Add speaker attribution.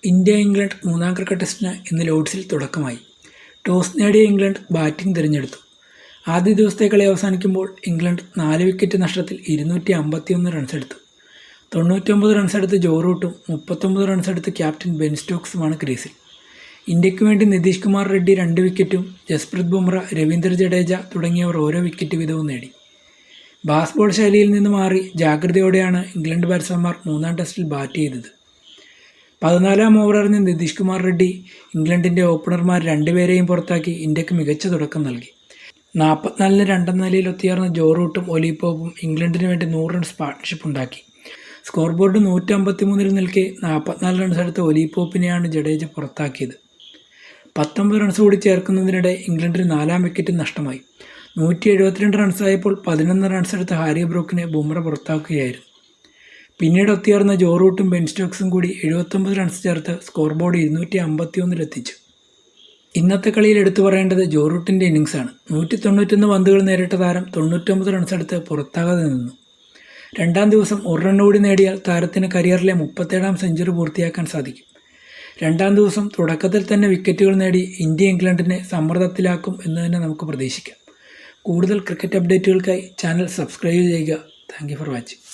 Speaker 1: India England മൂന്നാം cricket ടെസ്റ്റിന് ഇന്ന് ലോർഡ്സിൽ തുടക്കമായി. ടോസ് നേടിയ ഇംഗ്ലണ്ട് ബാറ്റിംഗ് തിരഞ്ഞെടുത്തു. ആദ്യ ദിവസത്തെ കളി അവസാനിക്കുമ്പോൾ ഇംഗ്ലണ്ട് 4 വിക്കറ്റ് നഷ്ടത്തിൽ 251 റൺസെടുത്തു. 99 റൺസെടുത്ത് ജോ റൂട്ടും 39 റൺസെടുത്ത് ക്യാപ്റ്റൻ ബെൻ സ്റ്റോക്സുമാണ് ക്രീസിൽ. ഇന്ത്യയ്ക്ക് വേണ്ടി നിതീഷ് കുമാർ റെഡ്ഡി 2 വിക്കറ്റും ജസ്പ്രീത് ബുംറ, രവീന്ദ്ര ജഡേജ തുടങ്ങിയവർ ഓരോ വിക്കറ്റ് വീതവും നേടി. ബാസ് ബോൾ ശൈലിയിൽ നിന്ന് മാറി ജാഗ്രതയോടെയാണ് ഇംഗ്ലണ്ട് ബാറ്റ്സ്മാൻമാർ മൂന്നാം ടെസ്റ്റിൽ ബാറ്റ് ചെയ്തത്. 14-ാം ഓവർ എറിഞ്ഞ നിതീഷ് കുമാർ റെഡ്ഡി ഇംഗ്ലണ്ടിൻ്റെ ഓപ്പണർമാർ രണ്ടുപേരെയും പുറത്താക്കി ഇന്ത്യക്ക് മികച്ച തുടക്കം നൽകി. 44-ന് 2 എന്ന നിലയിൽ ഒത്തുചേർന്ന ജോ റൂട്ടും ഒലി പോപ്പും ഇംഗ്ലണ്ടിന് വേണ്ടി 100 റൺസ് പാർട്ട്ണർഷിപ്പ് ഉണ്ടാക്കി. സ്കോർ ബോർഡ് 153 നിൽക്കെ 44 റൺസ് എടുത്ത ഒലി പോപ്പിനെയാണ് ജഡേജ പുറത്താക്കിയത്. 19 റൺസ് കൂടി ചേർക്കുന്നതിനിടെ ഇംഗ്ലണ്ടിന് 4-ാം വിക്കറ്റും നഷ്ടമായി. 172 റൺസായപ്പോൾ 11 റൺസ് എടുത്ത ഹാരി ബ്രൂക്കിനെ ബുംറ പുറത്താക്കുകയായിരുന്നു. പിന്നീട് ഒത്തുചേർന്ന ജോ റൂട്ടും ബെൻ സ്റ്റോക്സും കൂടി 79 റൺസ് ചേർത്ത് സ്കോർ ബോർഡ് 251-ലെത്തിച്ചു. ഇന്നത്തെ കളിയിൽ എടുത്തു പറയേണ്ടത് ജോ റൂട്ടിൻ്റെ ഇന്നിങ്സാണ്. 191 പന്തുകൾ നേരിട്ട താരം 99 റൺസ് എടുത്ത് പുറത്താകാതെ നിന്നു. രണ്ടാം ദിവസം 1 റൺ കൂടി നേടിയാൽ താരത്തിന് കരിയറിലെ 37-ാം സെഞ്ചുറി പൂർത്തിയാക്കാൻ സാധിക്കും. രണ്ടാം ദിവസം തുടക്കത്തിൽ തന്നെ വിക്കറ്റുകൾ നേടി ഇന്ത്യ ഇംഗ്ലണ്ടിനെ സമ്മർദ്ദത്തിലാക്കും എന്ന് തന്നെ നമുക്ക് പ്രതീക്ഷിക്കാം. കൂടുതൽ ക്രിക്കറ്റ് അപ്ഡേറ്റുകൾക്കായി ചാനൽ സബ്സ്ക്രൈബ് ചെയ്യുക. Thank you for watching.